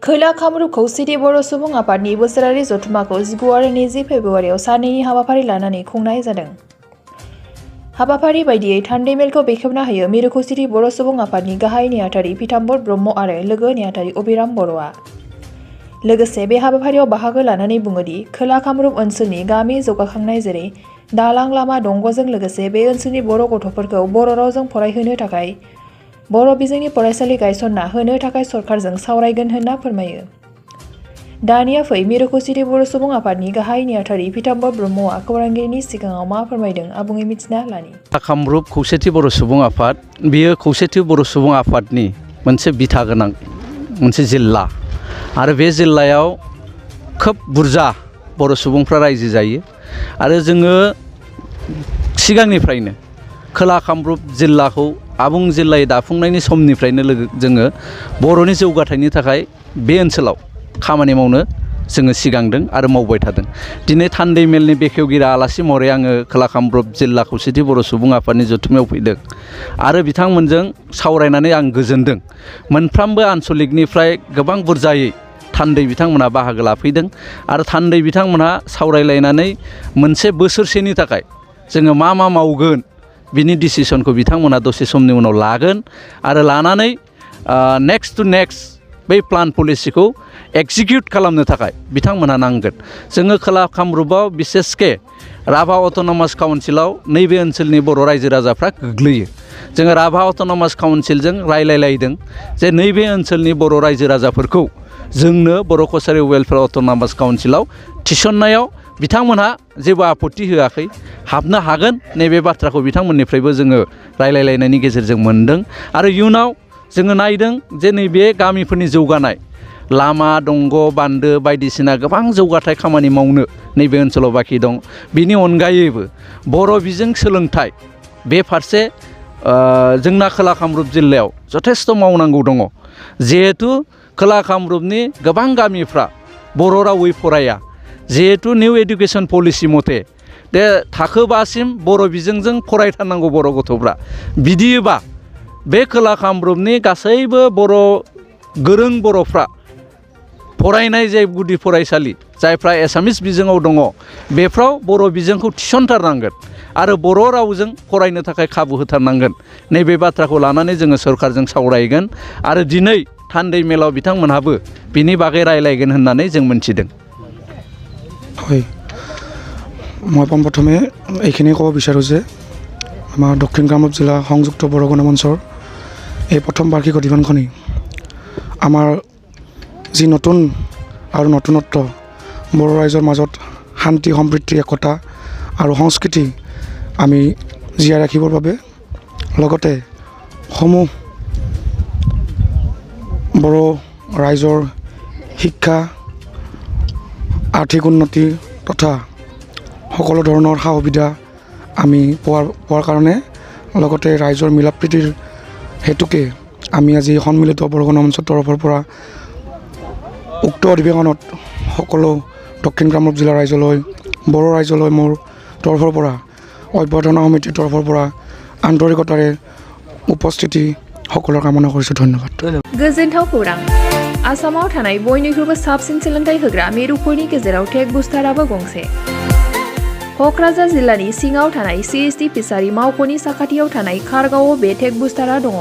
खोला कामरुप खौसेथि बर' सुबुं आफादनि बोसोरारि जथुम्माखौ 19 आरो 20 फेब्रुवारियाव साननैनि हाबाफारि लानानै खुंनाय जादों। हाबाफारि बायदियै थान्दै मेलखौ बेखेवना होयो मिरु खौसेथि बर' सुबुं आफादनि गाहाय नेहाथारि पीताम्बर ब्रह्म आरो लोगो नेहाथारि अबिराम बर'आ। लोगोसे बे हाबाफारियाव बाहागो लानानै बुङोदि खोला कामरुप ओनसोलनि गामि जौगाखांनाय जेरै दालां लामा दंग'जों लोगोसे बे ओनसोलनि बर' गथ'फोरखौ बर' रावजों फरायहोनो थाखाय बर' बिजोंनि फरायसालि गायसनना होनो थाखाय सरकारजों सावरायगोन होनना फोरमायो। दानिया फै मिरु खौसेथि बर' सुबुं आफादनि गाहाय नेहाथारि पीताम्बर ब्रह्मआ खौरांगिरिनि सिगाङाव मा फोरमायदों आबुङै मिथिना लानि। कामरुप खौसेथि बर' सुबुं आफाद बेयो खौसेथि बर' सुबुं आफादनि मोनसे बिथा गोनां मोनसे जिल्ला आरो बे जिल्लायाव खोब बुरजा बर' सुबुंफ्रा रायजो जायो आरो जोङो सिगांनिफ्रायनो खोला कामरुप जिल्लाखौ आबुं जिल्लायै दाफुंनायनि समनिफ्रायनो जोङो बर'नि जौगाथायनि थाखाय बे ओनसोलाव खामानि मावनो जोङो सिगांदों आरो मावबाय थादों। दिनै थान्दै मेलनि बेखेवगिरि आलासि महरै आङो खोला कामरुप जिल्ला खौसेथि बर' सुबुं आफादनि जथुम्मायाव फैदों आरो बिथांमोनजों सावरायनानै आं गोजोनदों। मोनफ्रोमबो आनसलिकनिफ्राय गोबां बुरजायै थान्दै बिथांमोनहा बाहागो लाफैदों आरो थान्दै बिथांमोनहा सावरायलायनानै मोनसे बोसोरसेनि थाखाय जोङो मा मावगोन बिनि डिसिसनखौ बिथांमोना दसे समनि उनाव लागोन आरो लानानै नेक्स्ट टु नेक्स्ट बै प्लान पलिसिखौ एक्जिकिउट खालामनो थाखाय बिथांमोनहा नांगोन। जोङो खोला कामरुपाव बिसेसके राभा अट'नमास काउन्सिलाव नैबे ओनसोलनि बर' रायजो राजाफ्रा गोग्लैयो। जोङो राभा अट'नमास काउन्सिलजों रायलायलायदों जे नैबे ओनसोलनि बर' रायजो राजाफोरखौ जोंनो बर' कसारि वेलफेयार अट'नमास काउन्सिलाव थिसननायाव बिथांमोनहा जेबो आपत्ति होआखै, हाबनो हागोन नैबे बाथ्राखौ बिथांमोननिफ्रायबो जोङो रायलायलायनायनि गेजेरजों मोनदों आरो इयुनाव जोङो नायदों जे नैबे गामिफोरनि जौगानाय लामा दंग' बान्दो बायदिसिना गोबां जौगाथाय खामानि मावनो नैबे ओनसोलाव बाखि दं। बिनि अनगायैबो बर' बिजों सोलोंथाइ बे फारसे जोंना खोला कामरुप जिल्लायाव जथेस्थ' मावनांगौ दङ। जिहेथु खोला कामरुपनि गोबां गामिफ्रा बर' रावै फराया, जिहेतु निउ एडुकेसन पलिसि मथे दे थाखो 5 सिम बर' बिजोंजों फरायथारनांगौ बर' गथ'फ्रा। बिदियोबा बे खोला कामरुपनि गासैबो बर' गोरों बर'फ्रा फरायनाय जाय गुदि फरायसालि जायफ्रा एसामिस बिजोङाव दङ बेफ्राव बर' बिजोंखौ थिसनथारनांगोन आरो बर' रावजों फरायनो थाखाय खाबु होथारनांगोन। नैबे बाथ्राखौ लानानै जोङो सरकारजों सावरायगोन आरो दिनै थान्दै मेलाव बिथांमोनहाबो बिनि बागै रायलायगोन होननानै जों मोनथिदों। হয়, মই পোনপ্ৰথমে এইখিনি ক'ব বিচাৰোঁ যে আমাৰ দক্ষিণ কামৰূপ জিলা সংযুক্ত বড়ো গণমঞ্চৰ এই প্ৰথম বাৰ্ষিক অধিৱেশনখনি আমাৰ যি নতুন আৰু নতুনত্ব বড়ো ৰাইজৰ মাজত শান্তি সম্প্ৰীতি একতা আৰু সংস্কৃতি আমি জীয়াই ৰাখিবৰ বাবে লগতে সমূহ বড়ো ৰাইজৰ শিক্ষা আৰ্থিক উন্নতি তথা সকলো ধৰণৰ সা সুবিধা আমি পোৱাৰ কাৰণে লগতে ৰাইজৰ মিলা প্ৰীতিৰ হেতুকে আমি আজি সন্মিলিত বড়ো গণমঞ্চৰ তৰফৰ পৰা উক্ত অধিৱেশনত সকলো দক্ষিণ কামৰূপ জিলা ৰাইজলৈ বড়ো ৰাইজলৈ মোৰ তৰফৰ পৰা অভ্যৰ্থনা সমিতিৰ তৰফৰ পৰা আন্তৰিকতাৰে উপস্থিতি সকলৰ কামনা কৰিছোঁ। ধন্যবাদ। गोजोनथाव खौरां। आसामाव थानाय बयनिख्रुइबो साबसिन सोलोंथाइ होग्रा मिरुफोरनि गेजेराव टेक बुस्टाराबो गंसे। क'क्राझार जिल्लानि सिङाव थानाय CST फिसारि मावख'नि साखाथियाव थानाय खारगावआव बे टेक बुस्टारा दङ।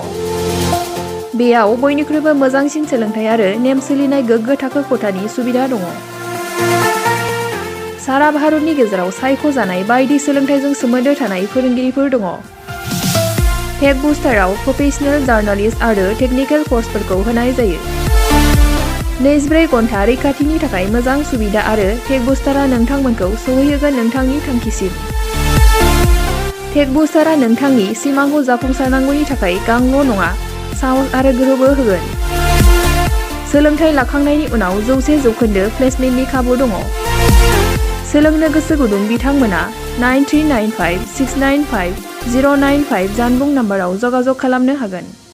बेयाव बयनिख्रुइबो मोजांसिन सोलोंथाइ आरो नेम सोलिनाय गोग्गो थाखो खथानि सुबिदा दङ। सारा भारतनि गेजेराव सायख'जानाय बायदि सोलोंथाइजों सोमोन्दो थानाय फोरोंगिरिफोर दङ। टेक बुस्टाराव प्रफेशनेल जार्नालिस्ट आरो टेकनिकेल कर्सफोरखौ होनाय जायो। 24 घन्टा रैखाथिनि थाखाय मोजां सुबिदा आरो टेक बुस्टारा नोंथांमोनखौ सौहैहोगोन नोंथांनि थांखिसिम। टेक बुस्टारा नोंथांनि सिमांखौ जाफुंसारनांगौनि थाखाय गांल' नङा, साहस आरो गोहोबो होगोन। सोलोंथाइ लाखांनायनि उनाव 100% प्लेसमेन्टनि खाबु दङ। सोलोंनो गोसो गुदुं बिथांमोना 9395695095 जानबुं नाम्बाराव जगाजग खालामनो हागोन।